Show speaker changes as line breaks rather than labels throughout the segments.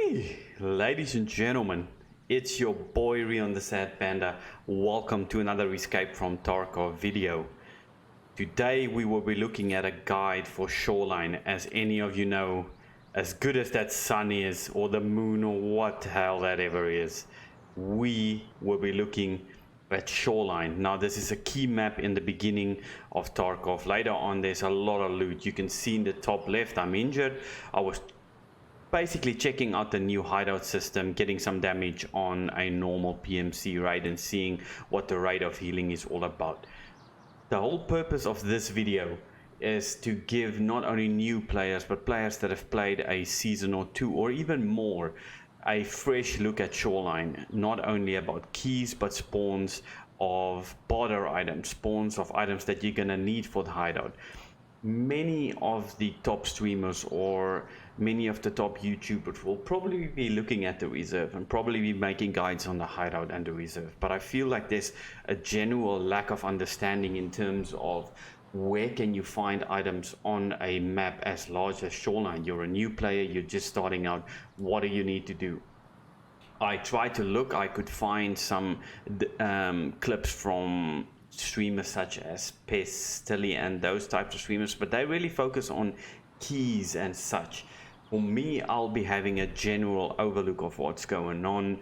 Hey, ladies and gentlemen, it's your boy RiontheSadPanda. Welcome to another Escape from Tarkov video. Today we will be looking at a guide for Shoreline. As any of you know, as good as that sun is, or the moon, or what the hell that ever is, we will be looking at Shoreline. Now this is a key map in the beginning of Tarkov. Later on there's a lot of loot. You can see in the top left I'm injured. I was basically checking out the new hideout system, getting some damage on a normal PMC raid and seeing what the rate of healing is all about. The whole purpose of this video is to give not only new players but players that have played a season or two or even more a fresh look at Shoreline, not only about keys but spawns of border items, spawns of items that you're gonna need for the hideout. Many of the top streamers or many of the top YouTubers will probably be looking at the reserve and probably be making guides on the hideout and the reserve, but I feel like there's a general lack of understanding in terms of where can you find items on a map as large as Shoreline. You're a new player, you're just starting out, what do you need to do? I tried to look, I could find some clips from streamers such as Pestilly and those types of streamers, but they really focus on keys and such. For me, I'll be having a general overlook of what's going on.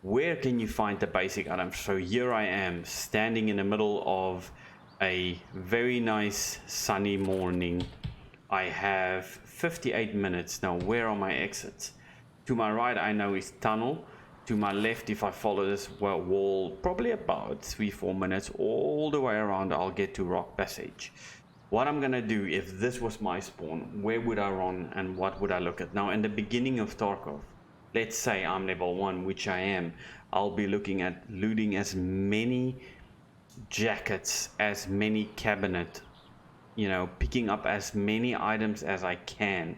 Where can you find the basic items? So here I am standing in the middle of a very nice sunny morning. I have 58 minutes. Now where are my exits? To my right I know is tunnel. To my left, if I follow this wall, probably about 3-4 minutes all the way around, I'll get to Rock Passage. What I'm gonna do, if this was my spawn, where would I run and what would I look at? Now in the beginning of Tarkov, let's say I'm level 1, which I am, I'll be looking at looting as many jackets, as many cabinet, picking up as many items as I can.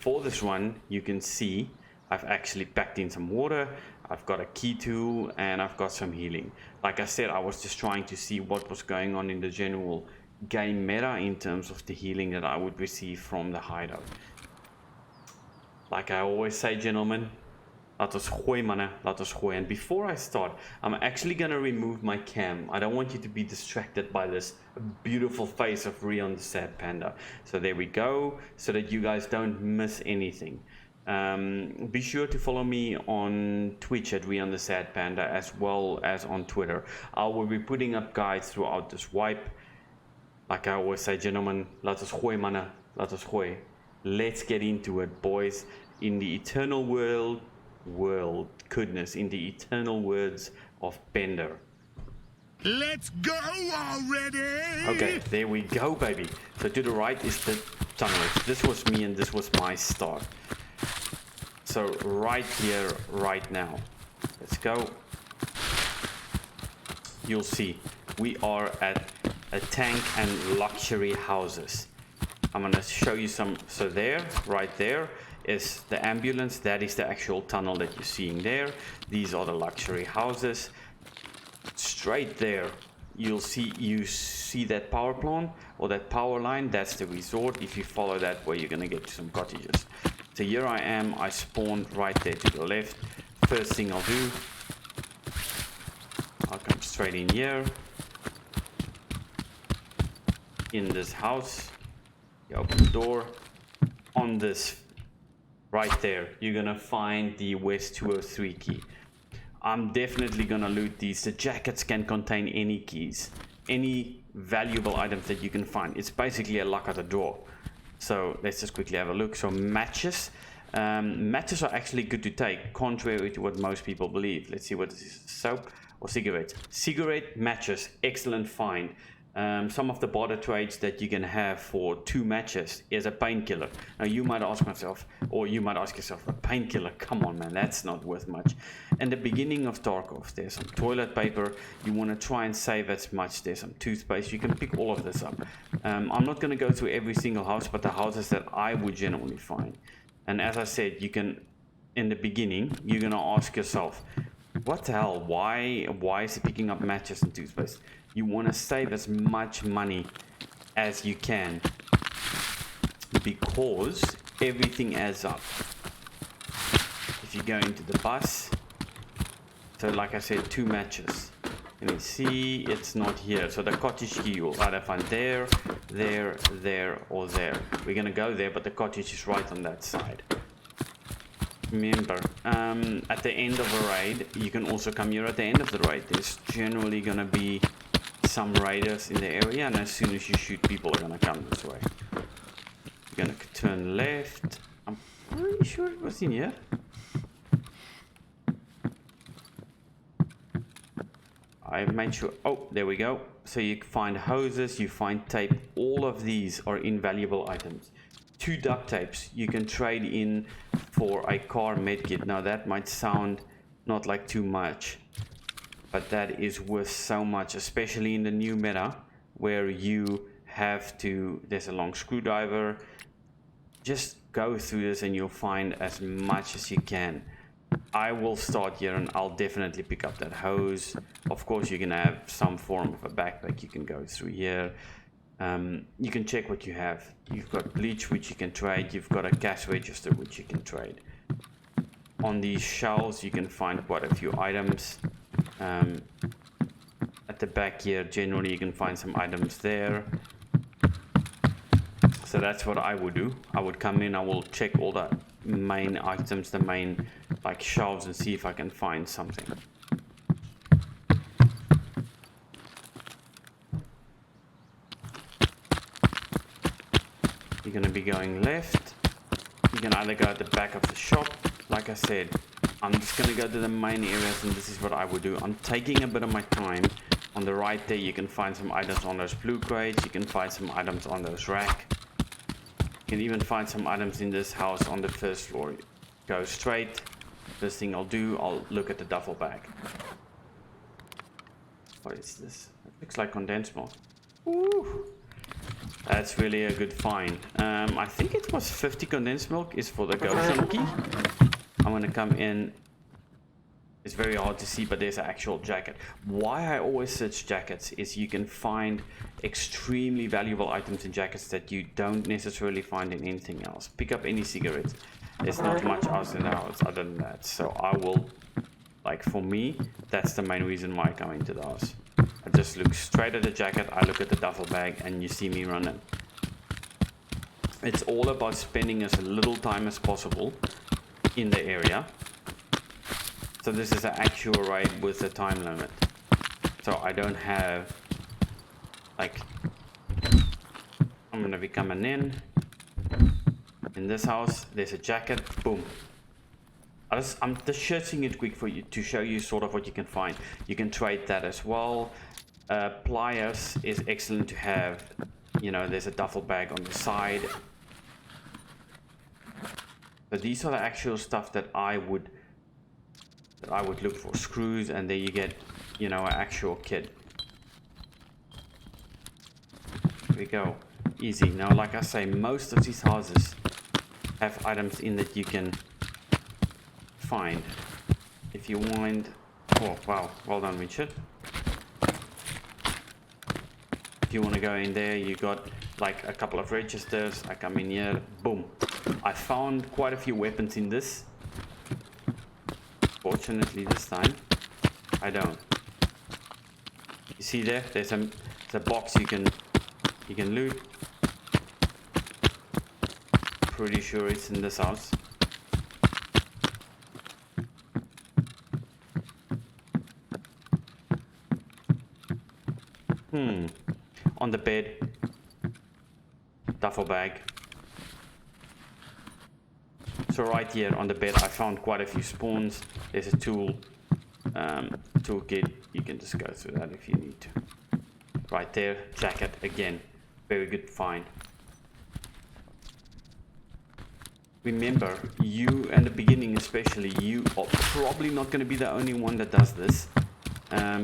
For this one, you can see I've actually packed in some water, I've got a key tool, and I've got some healing. Like I said, I was just trying to see what was going on in the general game meta in terms of the healing that I would receive from the hideout. Like I always say, gentlemen, laat ons gooi manne, laat ons gooi. And before I start, I'm actually gonna remove my cam. I don't want you to be distracted by this beautiful face of RiontheSadPanda. So there we go, so that you guys don't miss anything. Be sure to follow me on Twitch at RiontheSadPanda as well as on Twitter. I will be putting up guides throughout this wipe. Like I always say, gentlemen, laat ons gooi manne, laat ons gooi. Let's get into it, boys. In the eternal goodness, in the eternal words of Pender.
Let's go already!
Okay, there we go, baby. So to the right is the tunnel. This was me and this was my start. So right here, right now. Let's go. You'll see, we are at a tank and luxury houses. I'm gonna show you some. So there, right there is the ambulance. That is the actual tunnel that you're seeing there. These are the luxury houses. Straight there, you see that power plant or that power line. That's the resort. If you follow that way, you're gonna get to some cottages. So here I am. I spawned right there to the left. First thing I'll do, I'll come straight in here. In this house, you open the door. On this right there, you're gonna find the West 203 key. I'm definitely gonna loot these. The jackets can contain any keys, any valuable items that you can find. It's basically a luck of the draw. So let's just quickly have a look. So matches. Matches are actually good to take, contrary to what most people believe. Let's see what this is. Soap or cigarettes? Cigarette, matches, excellent find. Some of the border trades that you can have for 2 matches is a painkiller. Now you might ask yourself, a painkiller, come on man, that's not worth much. In the beginning of Tarkov, there's some toilet paper. You want to try and save as much. There's some toothpaste. You can pick all of this up. I'm not going to go through every single house, but the houses that I would generally find. And as I said, you can, in the beginning, you're going to ask yourself, what the hell, why is he picking up matches and toothpaste? You want to save as much money as you can because everything adds up. if you go into the bus, so like I said, 2 matches. Let me see, it's not here. So the cottage key you'll either find there, there, there, or there. We're gonna go there, but the cottage is right on that side. Remember, at the end of a raid, you can also come here at the end of the raid. There's generally gonna be some raiders in the area, and as soon as you shoot, people are gonna come this way. You're gonna turn left. I'm pretty sure it was in here. I made sure. Oh, there we go. So you find hoses, you find tape. All of these are invaluable items. 2 duct tapes you can trade in for a car medkit. Now that might sound not like too much, but that is worth so much, especially in the new meta where you have to, there's a long screwdriver. Just go through this and you'll find as much as you can. I will start here and I'll definitely pick up that hose. Of course, you're gonna have some form of a backpack you can go through here. You can check what you have. You've got bleach, which you can trade. You've got a cash register, which you can trade. On these shelves, you can find quite a few items. At the back here, generally, you can find some items there. So that's what I would do. I would come in, I will check all the main items, the main like shelves, and see if I can find something. You're going to be going left. You can either go at the back of the shop. Like I said, I'm just going to go to the main areas, and this is what I would do. I'm taking a bit of my time. On the right there, you can find some items on those blue crates. You can find some items on those racks. You can even find some items in this house on the first floor. Go straight. First thing I'll do, I'll look at the duffel bag. What is this? It looks like condensed milk. Ooh, that's really a good find. I think it was 50 condensed milk is for the ghost key. I'm gonna come in. It's very hard to see, but there's an actual jacket. Why I always search jackets is you can find extremely valuable items in jackets that you don't necessarily find in anything else. Pick up any cigarettes. There's not much else in the house other than that. So I will, like for me, that's the main reason why I come into the house. I just look straight at the jacket, I look at the duffel bag, and you see me running. It's all about spending as little time as possible in the area. So this is an actual raid with a time limit. So I don't have, like, I'm gonna be coming in. In this house, there's a jacket, boom. I'm just searching it quick for you to show you sort of what you can find. You can trade that as well. Pliers is excellent to have. You know, there's a duffel bag on the side. But these are the actual stuff that I would look for. Screws, and there you get, you know, an actual kit. There we go. Easy. Now, like I say, most of these houses have items in that you can find. If you wind, oh wow, well done, Richard. If you want to go in there, you got like a couple of registers. I come in here, boom. I found quite a few weapons in this. Fortunately, this time I don't. You see there? There's a box you can loot. Pretty sure it's in this house. On the bed, duffel bag. So right here on the bed, I found quite a few spawns. There's a toolkit. You can just go through that if you need to. Right there, jacket again, very good find. Remember, you in the beginning especially, you are probably not going to be the only one that does this,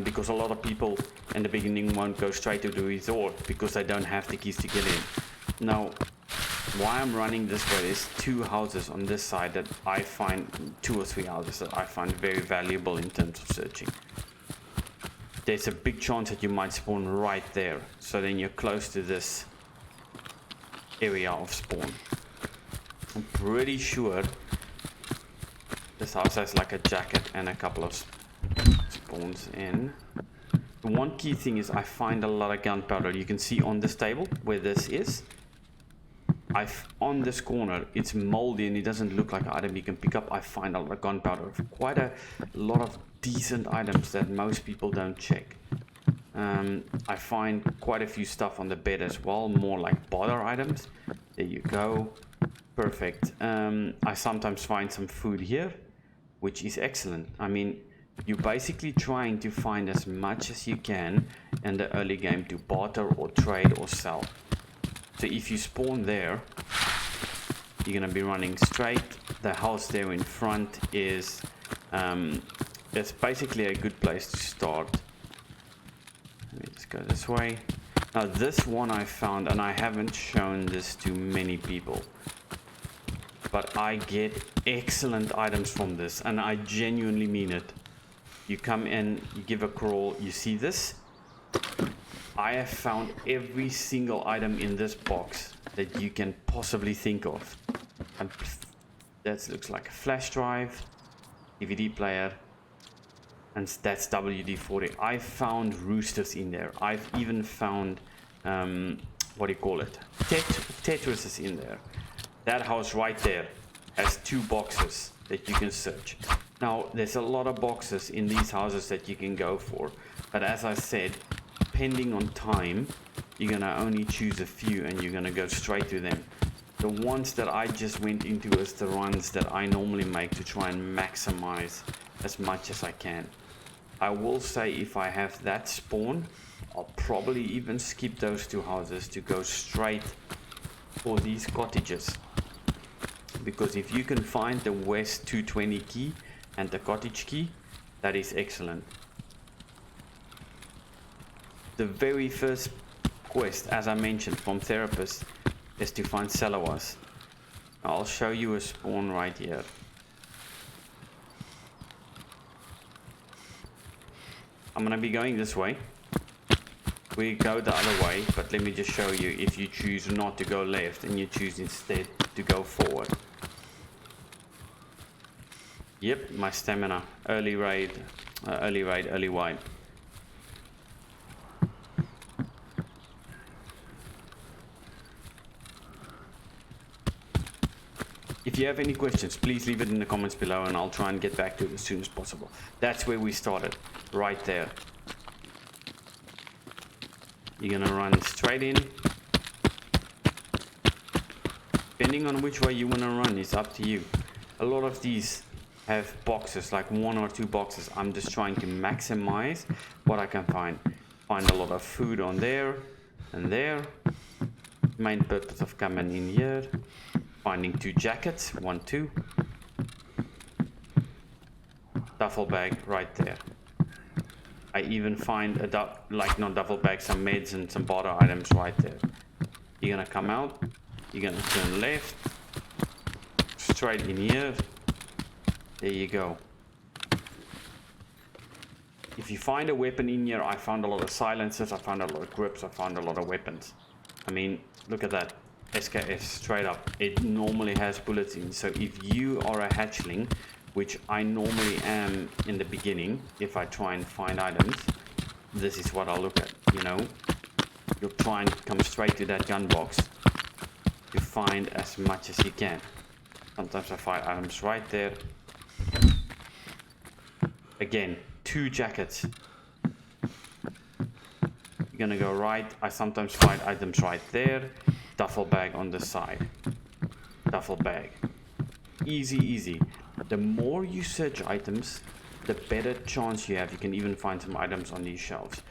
because a lot of people in the beginning won't go straight to the resort because they don't have the keys to get in. Now, why I'm running this way is 2 houses on this side that I find, 2 or 3 houses that I find very valuable in terms of searching. There's a big chance that you might spawn right there, so then you're close to this area of spawn. I'm pretty sure the This house has like a jacket and a couple of spawns in. The one key thing is I find a lot of gunpowder. You can see on this table where this is. On this corner, it's moldy and it doesn't look like an item you can pick up. I find a lot of gunpowder. Quite a lot of decent items that most people don't check. I find quite a few stuff on the bed as well, more like barter items. There you go. Perfect. I sometimes find some food here, which is excellent. I mean, you're basically trying to find as much as you can in the early game to barter or trade or sell. So if you spawn there, you're gonna be running straight. The house there in front is it's basically a good place to start. Let me just go this way. Now this one I found, and I haven't shown this to many people, but I get excellent items from this, and I genuinely mean it. You come in, you give a crawl, you see this? I have found every single item in this box that you can possibly think of. And that looks like a flash drive, DVD player, and that's WD-40. I found roosters in there. I've even found, what do you call it? Tetris is in there. That house right there has 2 boxes that you can search. Now, there's a lot of boxes in these houses that you can go for. But as I said, depending on time, you're gonna only choose a few and you're gonna go straight to them. The ones that I just went into is the runs that I normally make to try and maximize as much as I can. I will say if I have that spawn, I'll probably even skip those 2 houses to go straight for these cottages. Because if you can find the West 220 key and the Cottage Key, that is excellent. The very first quest, as I mentioned, from Therapist is to find Salawas. I'll show you a spawn right here. I'm gonna be going this way. We go the other way, but let me just show you if you choose not to go left and you choose instead to go forward. Yep, my stamina. Early raid, early wipe. If you have any questions, please leave it in the comments below and I'll try and get back to it as soon as possible. That's where we started, right there. You're gonna run straight in. Depending on which way you wanna run, it's up to you. A lot of these have boxes, like 1 or 2 boxes. I'm just trying to maximize what I can find. Find a lot of food on there and there. Main purpose of coming in here. Finding 2 jackets, 1, 2. Duffel bag right there. I even find not duffel bag, some meds and some barter items right there. You're gonna come out, you're gonna turn left, straight in here. There you go. If you find a weapon in here, I found a lot of silencers, I found a lot of grips, I found a lot of weapons. I mean, look at that. SKS straight up. It normally has bullets in. So if you are a hatchling, which I normally am in the beginning, if I try and find items, this is what I'll look at, you know. You'll try and come straight to that gun box to find as much as you can. Sometimes I find items right there. Again, 2 jackets. You're gonna go right. I sometimes find items right there. Duffel bag on the side. Duffel bag. Easy, easy. The more you search items, the better chance you have. You can even find some items on these shelves.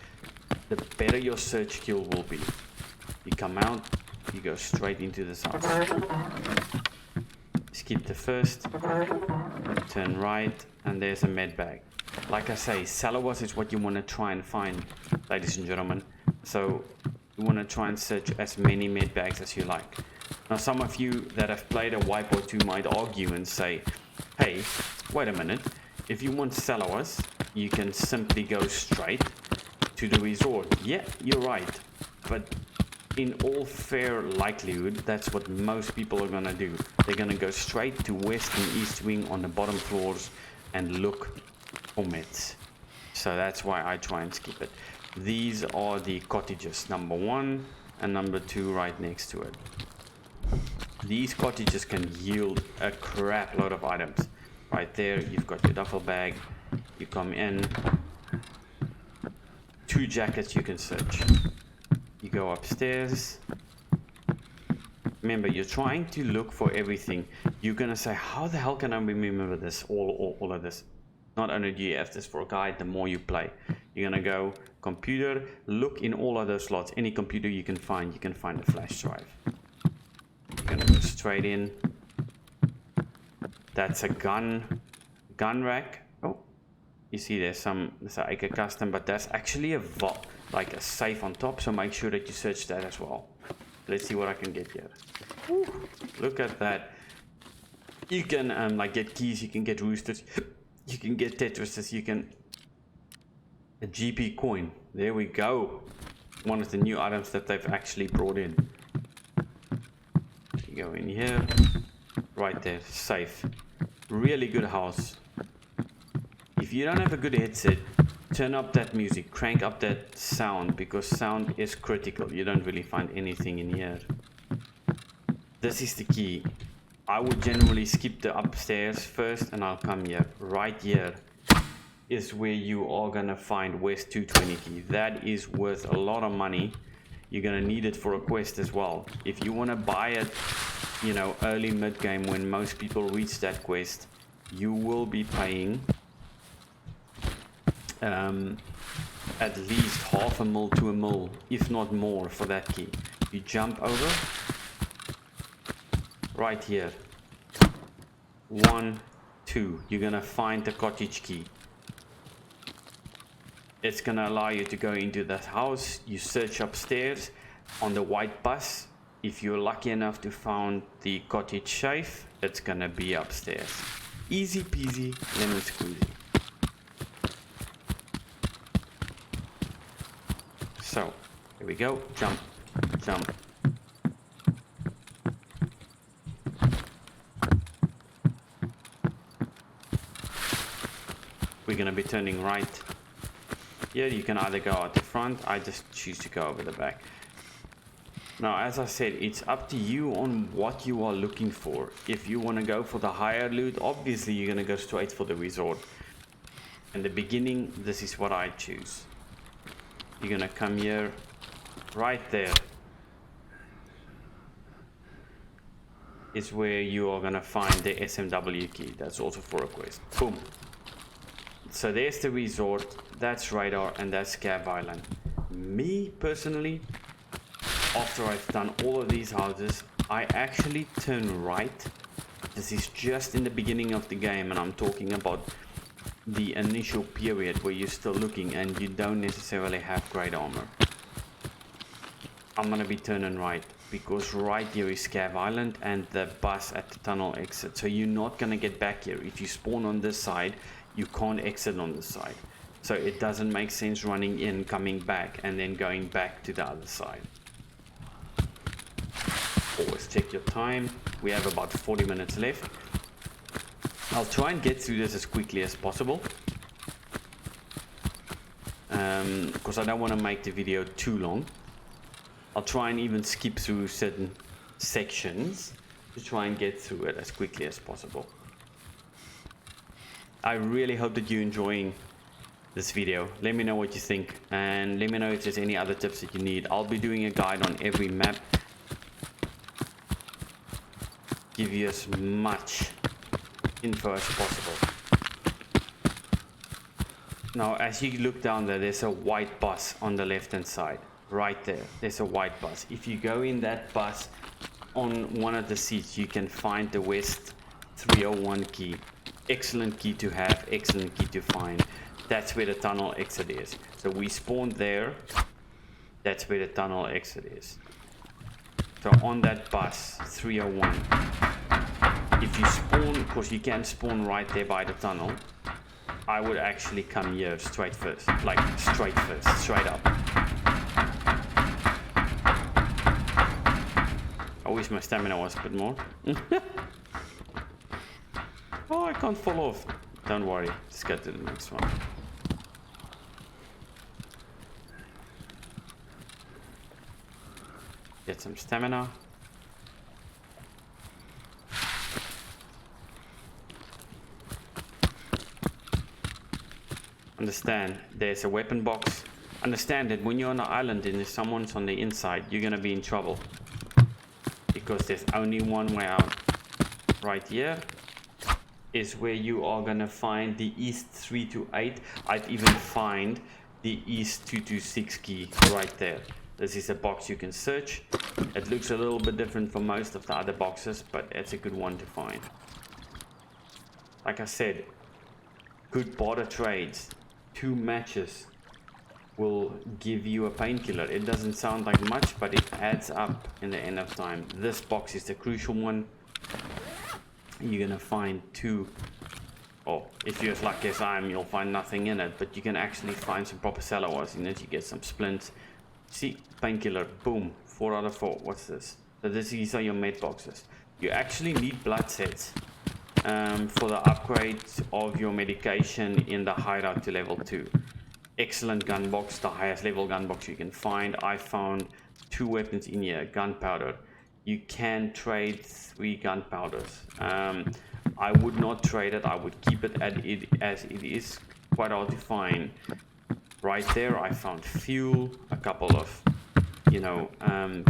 The better your search skill will be. You come out, you go straight into this house. Skip the first, turn right, and there's a med bag. Like I say, Salawas is what you want to try and find, ladies and gentlemen. So you want to try and search as many med bags as you like. Now some of you that have played a wipe or 2 might argue and say, hey, wait a minute, if you want Salawas, you can simply go straight to the resort. Yeah, you're right, but in all fair likelihood, that's what most people are gonna do. They're gonna go straight to west and east wing on the bottom floors and look for meds. So that's why I try and skip it. These are the cottages, number 1 and number 2 right next to it. These cottages can yield a crap load of items. Right there, you've got your duffel bag. You come in, 2 jackets you can search. You go upstairs. Remember, you're trying to look for everything. You're gonna say, how the hell can I remember this, all of this? Not only do you have this for a guide, the more you play. You're gonna go computer, look in all other slots. Any computer you can find a flash drive. You're gonna go straight in. That's a gun rack. Oh, you see there's a Acre custom, but that's actually a vault, like a safe on top. So make sure that you search that as well. Let's see what I can get here. Woo, look at that. You can like get keys, you can get roosters, you can get Tetrises, you can a GP coin. There we go. One of the new items that they've actually brought in. You go in here, right there, safe. Really good house. If you don't have a good headset, turn up that music, crank up that sound, because sound is critical. You don't really find anything in here. This is the key. I would generally skip the upstairs first and I'll come here. Right here is where you are gonna find West 220 key. That is worth a lot of money. You're gonna need it for a quest as well. If you wanna buy it, you know, early mid game when most people reach that quest, you will be paying at least $500,000 to $1 million, if not more, for that key. You jump over right here, 1, 2, you're gonna find the cottage key. It's gonna allow you to go into that house. You search upstairs on the white bus. If you're lucky enough to find the cottage safe, it's gonna be upstairs. Easy peasy, lemon squeezy. So, here we go, jump, jump. We're gonna be turning right. Here you can either go out the front, I just choose to go over the back. Now, as I said, it's up to you on what you are looking for. If you want to go for the higher loot, obviously you're going to go straight for the resort. In the beginning, this is what I choose. You're going to come here, right there is where you are going to find the SMW key. That's also for a quest. Boom. So there's the resort, that's radar, and that's Scav Island. Me personally, after I've done all of these houses, I actually turn right. This is just in the beginning of the game, and I'm talking about the initial period where you're still looking and you don't necessarily have great armor. I'm gonna be turning right because right here is Scav Island and the bus at the tunnel exit. So you're not gonna get back here. If you spawn on this side, you can't exit on this side. So it doesn't make sense running in, coming back, and then going back to the other side. Always check your time. We have about 40 minutes left. I'll try and get through this as quickly as possible. Because I don't want to make the video too long. I'll try and even skip through certain sections to try and get through it as quickly as possible. I really hope that you're enjoying this video. Let me know what you think and let me know if there's any other tips that you need. I'll be doing a guide on every map. Give you as much info as possible. Now as you look down there, there's a white bus on the left hand side. Right there, there's a white bus. If you go in that bus, on one of the seats you can find the West 301 key. Excellent key to have, excellent key to find. That's where the tunnel exit is. So we spawned there. That's where the tunnel exit is. So on that bus 301, if you spawn, because you can spawn right there by the tunnel, I would actually come here straight first, like straight first, straight up. wish my stamina was a bit more. Oh, I can't fall off. Don't worry, let's get to the next one. Get some stamina. Understand, there's a weapon box. Understand that when you're on an island and if someone's on the inside, you're gonna be in trouble. Because there's only one way out. Right here is where you are gonna find the East 328. I've even find the East 226 key right there. This is a box you can search. It looks a little bit different from most of the other boxes, but it's a good one to find. Like I said, good barter trades. 2 matches will give you a painkiller. It doesn't sound like much, but it adds up in the end of time. This box is the crucial one. You're gonna find 2, or if you're as lucky as I am, you'll find nothing in it, but you can actually find some proper salawars in it. You get some splints. See, painkiller, boom, 4 out of 4. What's this? So these are your med boxes. You actually need blood sets for the upgrade of your medication in the hideout to level 2. Excellent gun box, the highest level gun box you can find. I found 2 weapons in here, gunpowder. You can trade 3 gunpowders. I would not trade it, I would keep it as it is quite hard to find. Right there I found fuel, a couple of,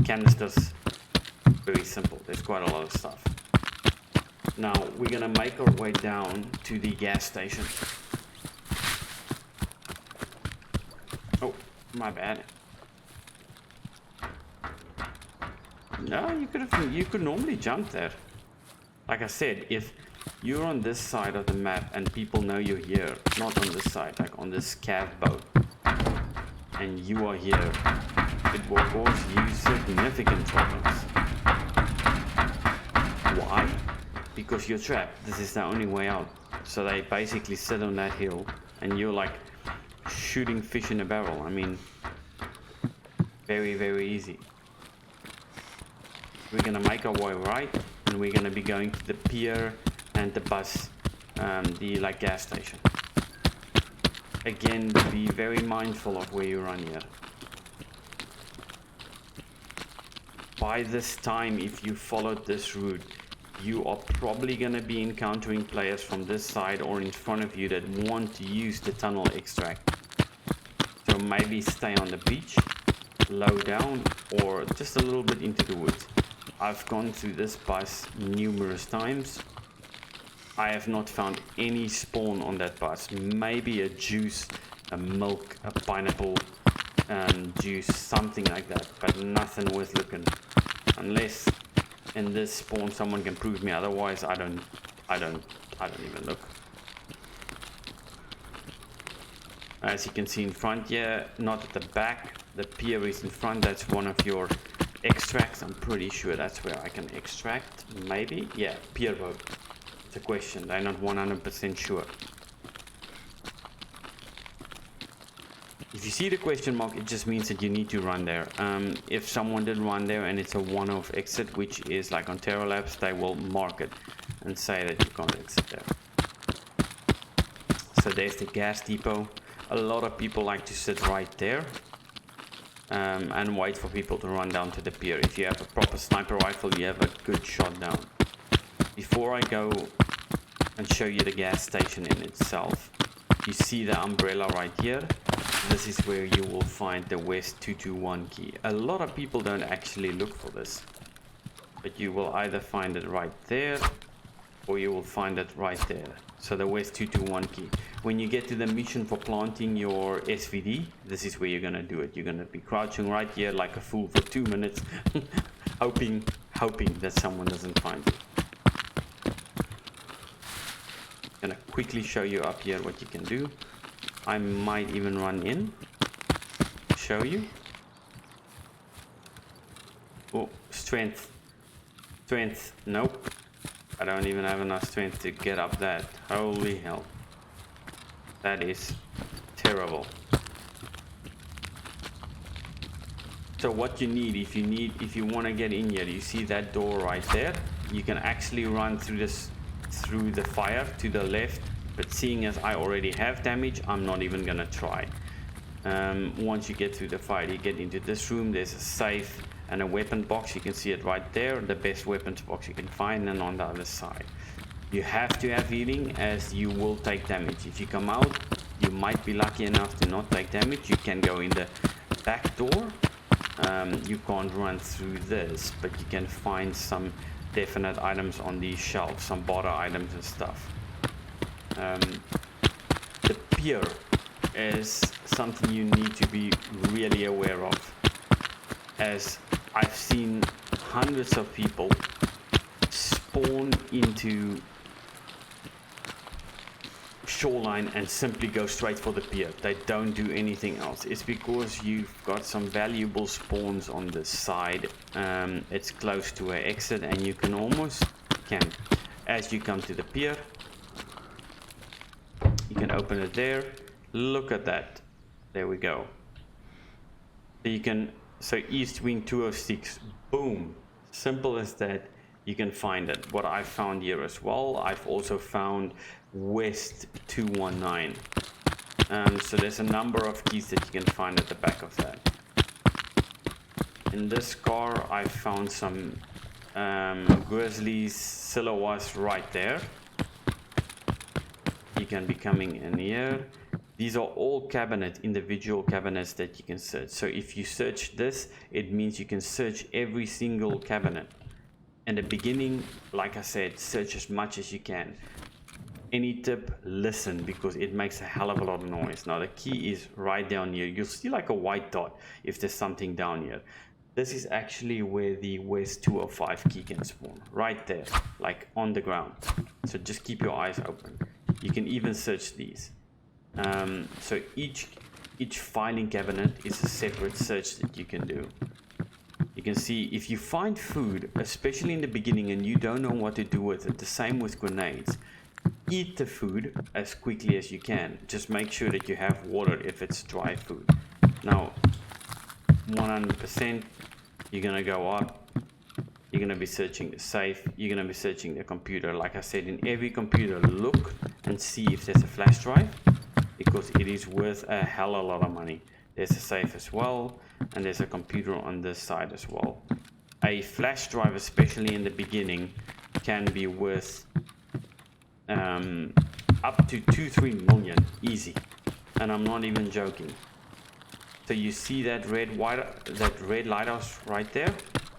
canisters. Very simple, there's quite a lot of stuff. Now we're gonna make our way down to the gas station. Oh, my bad. No, you could normally jump there. Like I said, if you're on this side of the map and people know you're here, not on this side, like on this cav boat, and you are here, it will cause you significant problems. Why? Because you're trapped. This is the only way out. So they basically sit on that hill and you're like shooting fish in a barrel. I mean, very, very easy. We're gonna make our way right, and we're gonna be going to the pier and the bus, the gas station. Again, be very mindful of where you run here. By this time, if you followed this route, you are probably gonna be encountering players from this side or in front of you that want to use the tunnel extract. So maybe stay on the beach, low down, or just a little bit into the woods. I've gone through this bus numerous times. I have not found any spawn on that bus. Maybe a juice, a milk, a pineapple juice, something like that, but nothing worth looking. Unless in this spawn someone can prove me otherwise. I don't even look. As you can see in front here, not at the back, the pier is in front. That's one of your extracts. I'm pretty sure that's where I can extract. Maybe, yeah, pier boat. It's a question, I'm not 100% sure. If you see the question mark, it just means that you need to run there. If someone did run there and it's a one-off exit, which is like on Terror Labs, they will mark it and say that you can't exit there. So there's the gas depot. A lot of people like to sit right there and wait for people to run down to the pier. If you have a proper sniper rifle, you have a good shot down. Before I go and show you the gas station in itself, you see the umbrella right here. This is where you will find the West 221 key. A lot of people don't actually look for this, but you will either find it right there or you will find it right there. So the West 221 key. When you get to the mission for planting your SVD, this is where you're gonna do it. You're gonna be crouching right here like a fool for 2 minutes, hoping that someone doesn't find you. Gonna quickly show you up here what you can do. I might even run in, show you. Oh, strength, nope. I don't even have enough strength to get up that. Holy hell. That is terrible. So what you need, if you want to get in here, you see that door right there. You can actually run through the fire to the left, but seeing as I already have damage, I'm not even gonna try. Once you get through the fire, you get into this room. There's a safe and a weapon box. You can see it right there, the best weapons box you can find, and on the other side. You have to have healing, as you will take damage. If you come out, you might be lucky enough to not take damage. You can go in the back door. You can't run through this, but you can find some definite items on these shelves, some barter items and stuff. The pier is something you need to be really aware of, as I've seen hundreds of people spawn into Shoreline and simply go straight for the pier. They don't do anything else. It's because you've got some valuable spawns on this side. It's close to an exit and you can almost camp. As you come to the pier, you can open it there. Look at that. There we go. So East Wing 206, boom. Simple as that. You can find it. What I found here as well, I've also found West 219. So there's a number of keys that you can find at the back of that. In this car, I found some Grizzlies silhouettes right there. You can be coming in here. These are all individual cabinets that you can search. So if you search this, it means you can search every single cabinet. In the beginning, like I said, search as much as you can. Any tip, listen, because it makes a hell of a lot of noise. Now the key is right down here. You'll see like a white dot if there's something down here. This is actually where the West 205 key can spawn, right there, like on the ground. So just keep your eyes open. You can even search these. So each filing cabinet is a separate search that you can do. You can see if you find food, especially in the beginning, and you don't know what to do with it, the same with grenades. Eat the food as quickly as you can. Just make sure that you have water if it's dry food. Now, 100%, you're gonna go up. You're gonna be searching the safe. You're gonna be searching the computer. Like I said, in every computer, look and see if there's a flash drive, because it is worth a hell of a lot of money. There's a safe as well, and there's a computer on this side as well. A flash drive, especially in the beginning, can be worth up to 2-3 million easy, and I'm not even joking. So you see that red lighthouse right there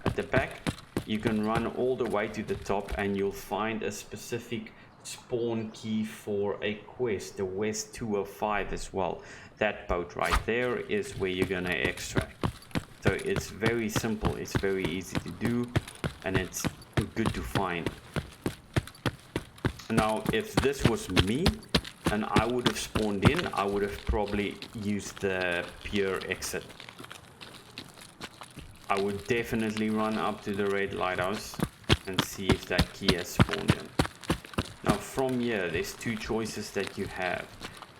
at the back. You can run all the way to the top and you'll find a specific spawn key for a quest, the West 205 as well. That boat right there is where you're gonna extract. So it's very simple, it's very easy to do, and it's good to find. Now if this was me and I would have spawned in, I would have probably used the pier exit. I would definitely run up to the red lighthouse and see if that key has spawned in. Now from here, there's two choices that you have.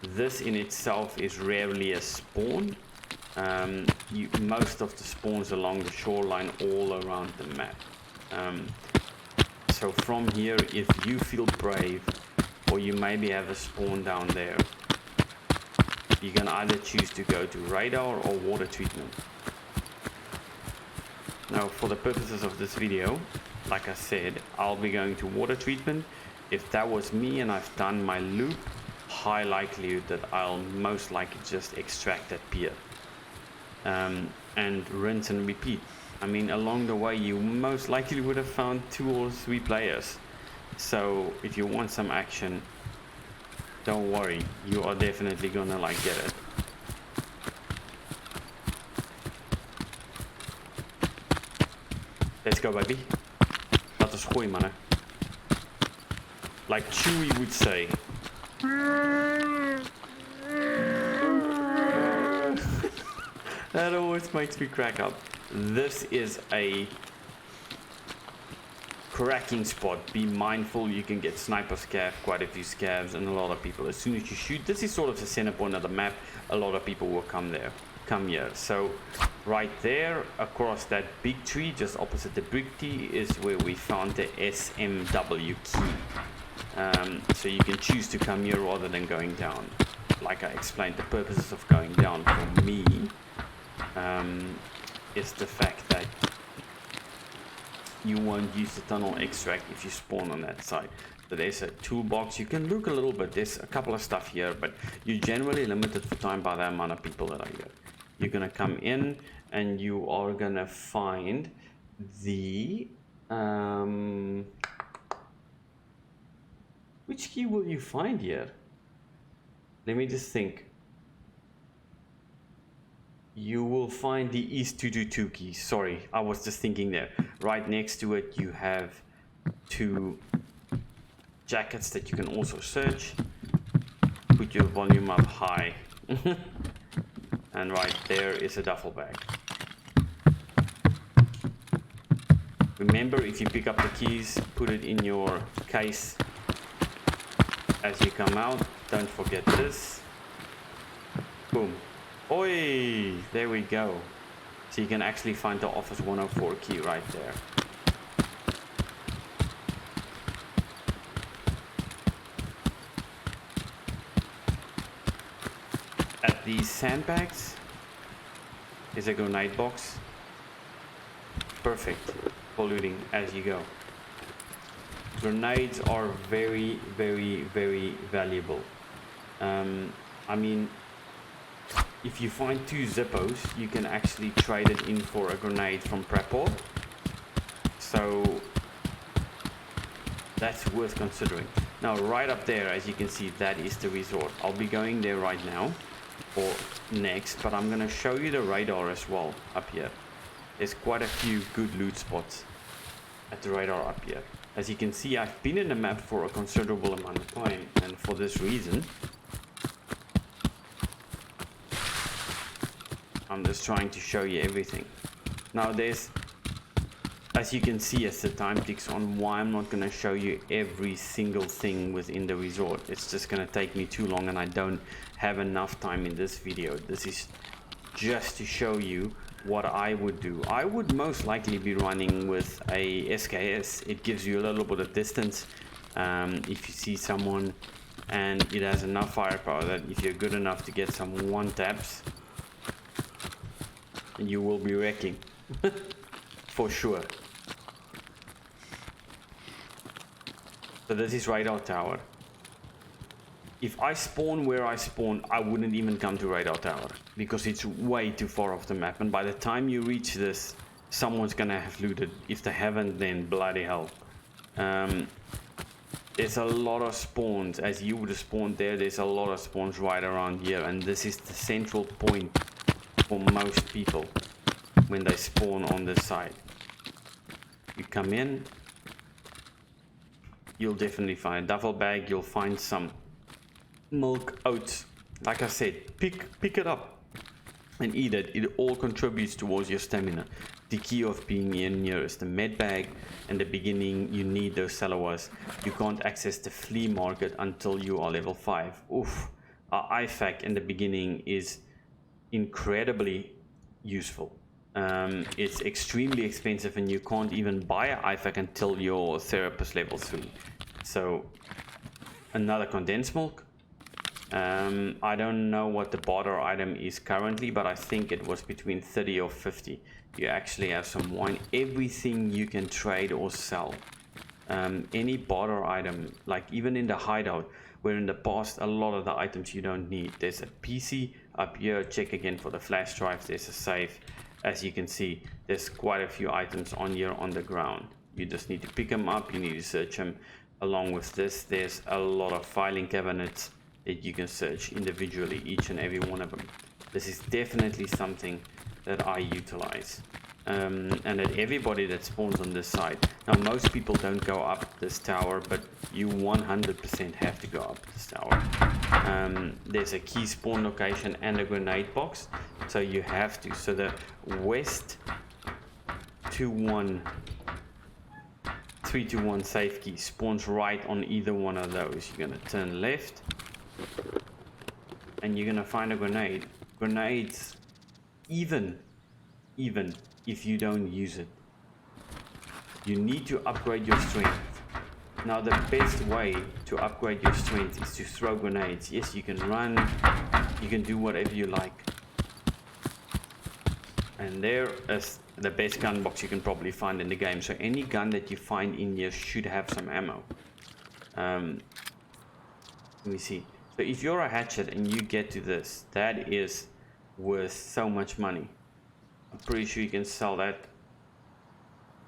This in itself is rarely a spawn. Most of the spawns along the shoreline all around the map. So from here, if you feel brave, or you maybe have a spawn down there, you can either choose to go to radar or water treatment. Now for the purposes of this video, like I said, I'll be going to water treatment. If that was me and I've done my loop, high likelihood that I'll most likely just extract that pier. And rinse and repeat. I mean, along the way you most likely would have found 2 or 3 players. So if you want some action, don't worry, you are definitely gonna get it. Let's go, baby. Laat ons gooien, mannen. Like Chewie would say. That always makes me crack up. This is a cracking spot. Be mindful, you can get sniper scav, quite a few scavs, and a lot of people. As soon as you shoot, this is sort of the center point of the map. A lot of people will come there. come here. So right there across that big tree just opposite the brick tree is where we found the SMW key. So you can choose to come here rather than going down. Like I explained, the purposes of going down for me is the fact that you won't use the tunnel extract if you spawn on that side. So there's a toolbox. You can look a little bit. There's a couple of stuff here, but you're generally limited for time by the amount of people that are here. You're gonna come in and you are gonna find the which key will you find here? Let me just think. You will find the East 222 key. Sorry, I was just thinking there. Right next to it, you have 2 jackets that you can also search. Put your volume up high. And right there is a duffel bag. Remember, if you pick up the keys, put it in your case as you come out. Don't forget this. Boom. Oi! There we go. So you can actually find the Office 104 key right there. At these sandbags is a grenade box. Perfect for looting as you go. Grenades are very, very, very valuable. I mean, if you find 2 Zippos, you can actually trade it in for a grenade from Prepor. So that's worth considering. Now, right up there, as you can see, that is the resort. I'll be going there right now or next, but I'm going to show you the radar as well up here. There's quite a few good loot spots at the radar up here. As you can see, I've been in the map for a considerable amount of time, and for this reason, I'm just trying to show you everything. Now there's, as you can see as the time ticks on, why I'm not going to show you every single thing within the resort. It's just going to take me too long, and I don't have enough time in this video. This is just to show you what I would do. I would most likely be running with a SKS. It gives you a little bit of distance if you see someone, and it has enough firepower that if you're good enough to get some one taps, you will be wrecking for sure. So this is radar tower. If I spawn where I spawn, I wouldn't even come to radar tower because it's way too far off the map, and by the time you reach this, someone's gonna have looted. If they haven't, then bloody hell. There's a lot of spawns. As you would have spawned there, there's a lot of spawns right around here, and this is the central point for most people when they spawn on this side. You come in, you'll definitely find a duffel bag, you'll find some milk, oats. Like I said, pick it up and eat it. It all contributes towards your stamina. The key of being in here is the med bag. In the beginning, you need those salwas. You can't access the flea market until you are level 5. Oof. Our IFAC in the beginning is incredibly useful. It's extremely expensive, and you can't even buy an IFAC until your therapist level 3. So another condensed milk. I don't know what the barter item is currently, but I think it was between 30 or 50. You actually have some wine. Everything you can trade or sell. Any barter item, like even in the hideout, where in the past a lot of the items you don't need. There's a PC up here. Check again for the flash drives. There's a safe. As you can see, there's quite a few items on here on the ground. You just need to pick them up. You need to search them. Along with this, there's a lot of filing cabinets that you can search individually, each and every one of them. This is definitely something that I utilize, and that everybody that spawns on this side. Now, most people don't go up this tower, but you 100% have to go up this tower. There's a key spawn location and a grenade box, so you have to. So the west 321 safe key spawns right on either one of those. You're gonna turn left, and you're gonna find a grenade. Grenades even if you don't use it. You need to upgrade your strength. Now the best way to upgrade your strength is to throw grenades. Yes, you can run, you can do whatever you like. And there is the best gun box you can probably find in the game. So any gun that you find in here should have some ammo. Let me see. So if you're a hatchet and you get to this, that is worth so much money. I'm pretty sure you can sell that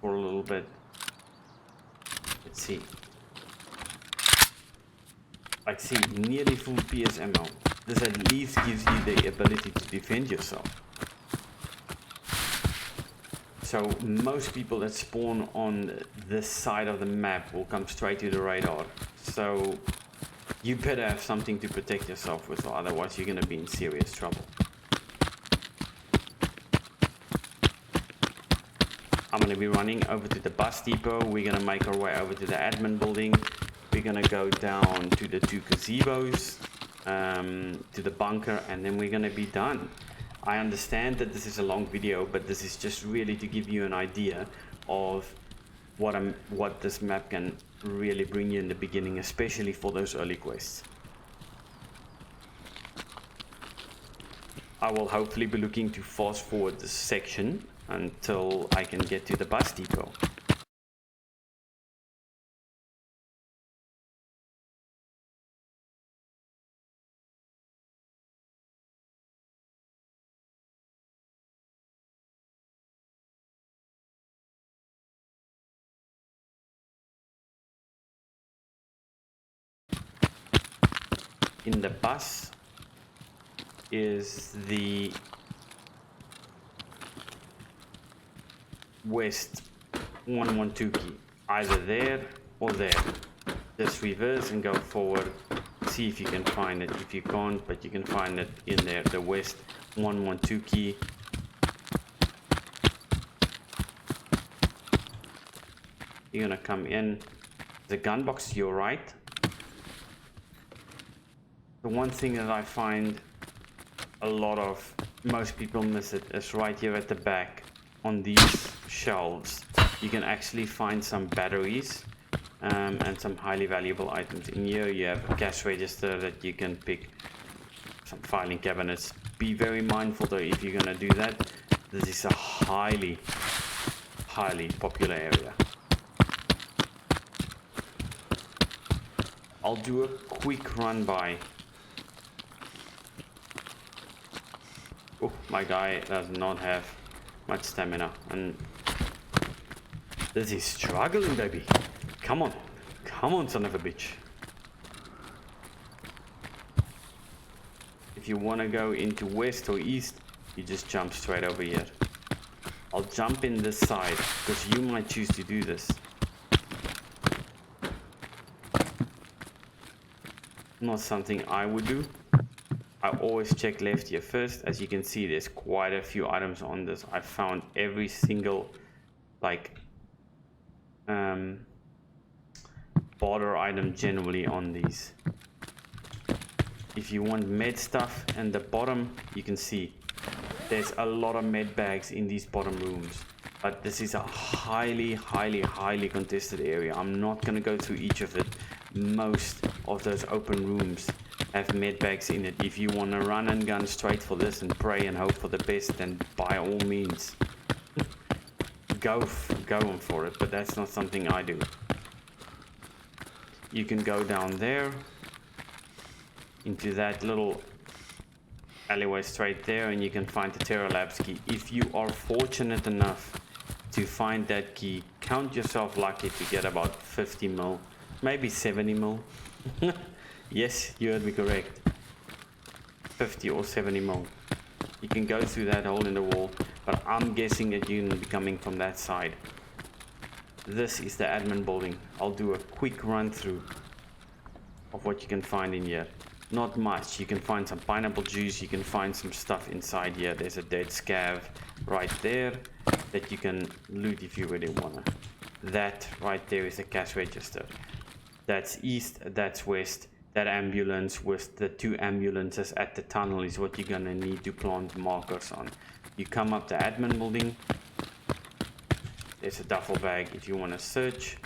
for a little bit. Let's see. Like, see, nearly full PS ammo. This at least gives you the ability to defend yourself. So most people that spawn on this side of the map will come straight to the radar. So you better have something to protect yourself with, or otherwise you're going to be in serious trouble. I'm going to be running over to the bus depot. We're going to make our way over to the admin building. We're going to go down to the 2 gazebos, to the bunker, and then we're going to be done. I understand that this is a long video, but this is just really to give you an idea of what this map can really bring you in the beginning, especially for those early quests. I will hopefully be looking to fast forward this section until I can get to the bus depot. In the bus is the West 112 key, either there or there. Just reverse and go forward, see if you can find it. If you can't, but you can find it in there, the West 112 key. You're gonna come in, the gun box to your right. The one thing that I find most people miss it is right here at the back on these shelves. You can actually find some batteries and some highly valuable items. In here you have a cash register that you can pick, some filing cabinets. Be very mindful though if you're gonna do that. This is a highly popular area. I'll do a quick run by. Oh, my guy does not have much stamina, and this is struggling, baby. Come on, son of a bitch. If you want to go into west or east, you just jump straight over here. I'll jump in this side because you might choose to do this. Not something I would do. I always check left here first. As you can see, there's quite a few items on this. I found every single border item generally on these. If you want med stuff in the bottom, you can see there's a lot of med bags in these bottom rooms, but this is a highly contested area. I'm not going to go through each of it. Most of those open rooms have med bags in it. If you want to run and gun straight for this and pray and hope for the best, then by all means go for it, but that's not something I do. You can go down there into that little alleyway straight there, and you can find the Terra Labs key. If you are fortunate enough to find that key, count yourself lucky to get about 50 mil, maybe 70 mil. Yes, you heard me correct. 50 or 70 mil. You can go through that hole in the wall, but I'm guessing that you're going to be coming from that side. This is the admin building. I'll do a quick run through of what you can find in here. Not much. You can find some pineapple juice. You can find some stuff inside here. There's a dead scav right there that you can loot if you really wanna. That right there is a cash register. That's east, that's west. That ambulance with the 2 ambulances at the tunnel is what you're gonna need to plant markers on. You come up the admin building. There's a duffel bag if you want to search.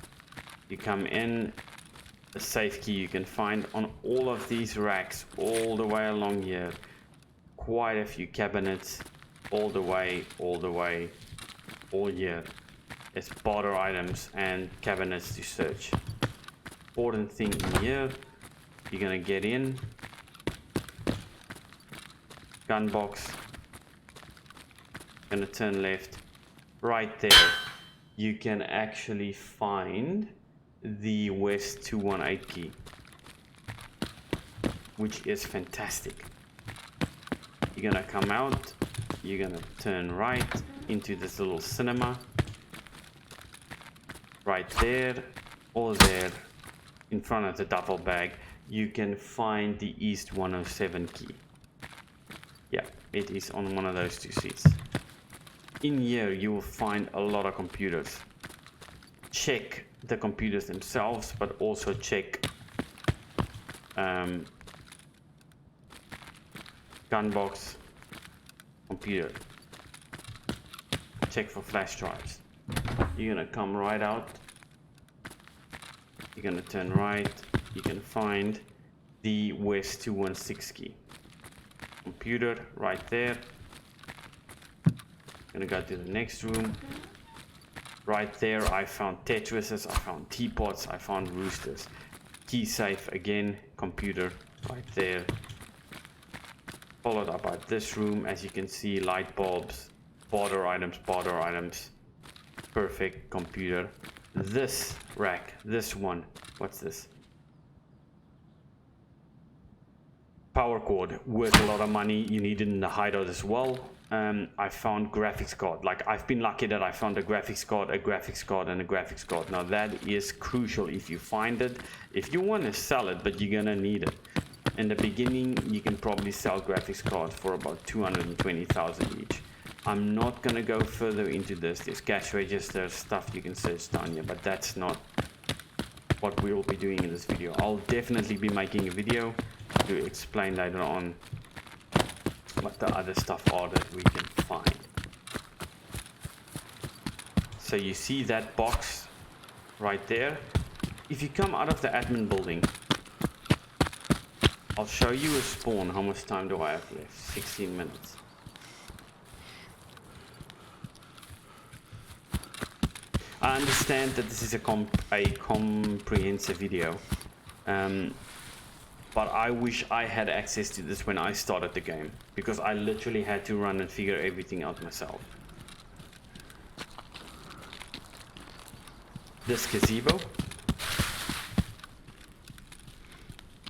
You come in. A safe key you can find on all of these racks all the way along here. Quite a few cabinets all the way, all here. There's barter items and cabinets to search. Important thing in here, you're gonna get in. Gun box. Gonna turn left. Right there, you can actually find the West 218 key, which is fantastic. You're gonna come out, you're gonna turn right into this little cinema. Right there, or there, in front of the duffel bag, you can find the East 107 key. Yeah, it is on one of those two seats. In here, you will find a lot of computers. Check the computers themselves, but also check gun box, computer. Check for flash drives. You're gonna come right out. You're gonna turn right. You can find the West 216 key. Computer right there. Gonna go to the next room. Right there, I found Tetrises, I found teapots, I found roosters. Key safe again, computer right there. Followed up by this room, as you can see, light bulbs, barter items. Perfect, computer. This rack, this one, what's this? Power cord, worth a lot of money. You need it in the hideout as well. I found graphics card. Like, I've been lucky that I found a graphics card, and a graphics card. Now that is crucial if you find it. If you want to sell it, but you're gonna need it. In the beginning, you can probably sell graphics cards for about 220,000 each. I'm not gonna go further into this. There's cash register stuff you can search down here, but that's not what we will be doing in this video. I'll definitely be making a video to explain later on what the other stuff are that we can find. So you see that box right there. If you come out of the admin building, I'll show you a spawn. How much time do I have left? 16 minutes. I understand that this is a comprehensive video, but I wish I had access to this when I started the game, because I literally had to run and figure everything out myself. This gazebo,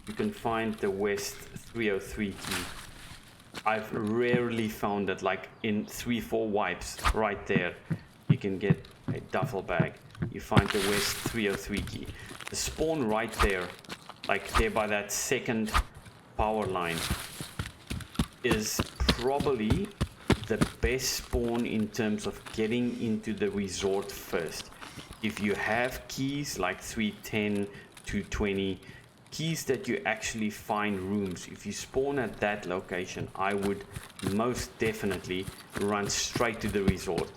you can find the West 303 key. I've rarely found it, like in 3-4 wipes right there. You can get a duffel bag. You find the West 303 key. The spawn right there, like there by that second power line, is probably the best spawn in terms of getting into the resort first. If you have keys like 310, 220, keys that you actually find rooms, if you spawn at that location, I would most definitely run straight to the resort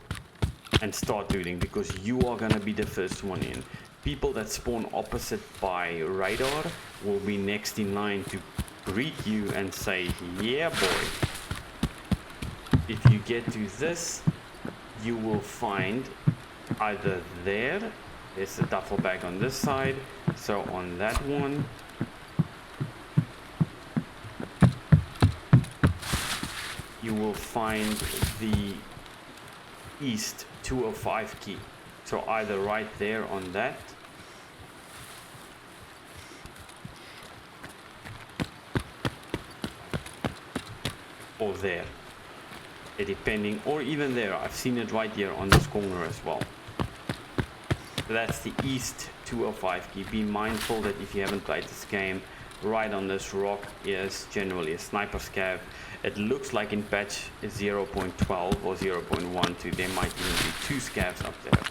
and start looting, because you are going to be the first one in. People that spawn opposite by radar will be next in line to greet you and say, yeah boy. If you get to this, you will find either there's a duffel bag on this side, so on that one, you will find the East 205 key. So either right there on that, or there, depending, or even there. I've seen it right here on this corner as well. That's the East 205 key. Be mindful that if you haven't played this game, right on this rock is generally a sniper scav. It looks like in patch 0.12 or 0.12 there might even be 2 scavs up there.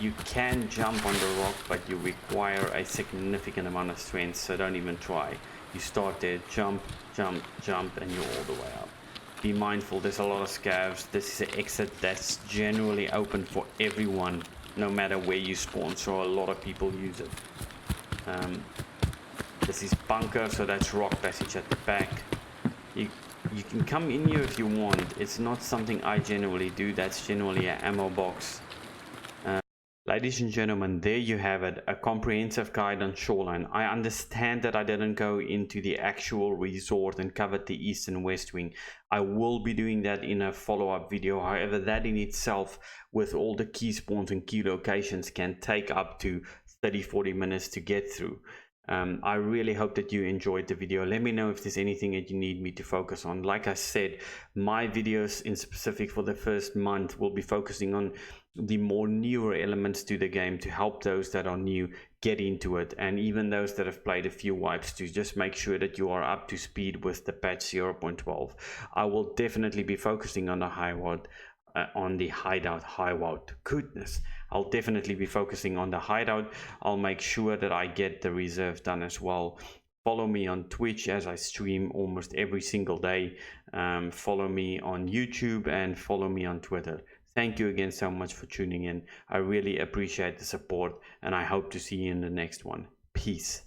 You can jump on the rock, but you require a significant amount of strength, so don't even try. You start there, jump, jump, jump, and you're all the way up. be mindful, there's a lot of scavs. This is an exit that's generally open for everyone, no matter where you spawn, so a lot of people use it. This is bunker, so that's rock passage at the back. You can come in here if you want. It's not something I generally do. That's generally an ammo box. Ladies and gentlemen, there you have it, a comprehensive guide on Shoreline. I understand that I didn't go into the actual resort and covered the east and west wing. I will be doing that in a follow-up video. However, that in itself, with all the key spawns and key locations, can take up to 30-40 minutes to get through. I really hope that you enjoyed the video. Let me know if there's anything that you need me to focus on. Like I said, my videos in specific for the first month will be focusing on the more newer elements to the game to help those that are new get into it, and even those that have played a few wipes, to just make sure that you are up to speed with the patch 0.12. I will definitely be focusing on the hideout. Goodness, I'll definitely be focusing on the hideout. I'll make sure that I get the reserve done as well. Follow me on Twitch, as I stream almost every single day. Follow me on YouTube and follow me on Twitter. Thank you again so much for tuning in. I really appreciate the support, and I hope to see you in the next one. Peace.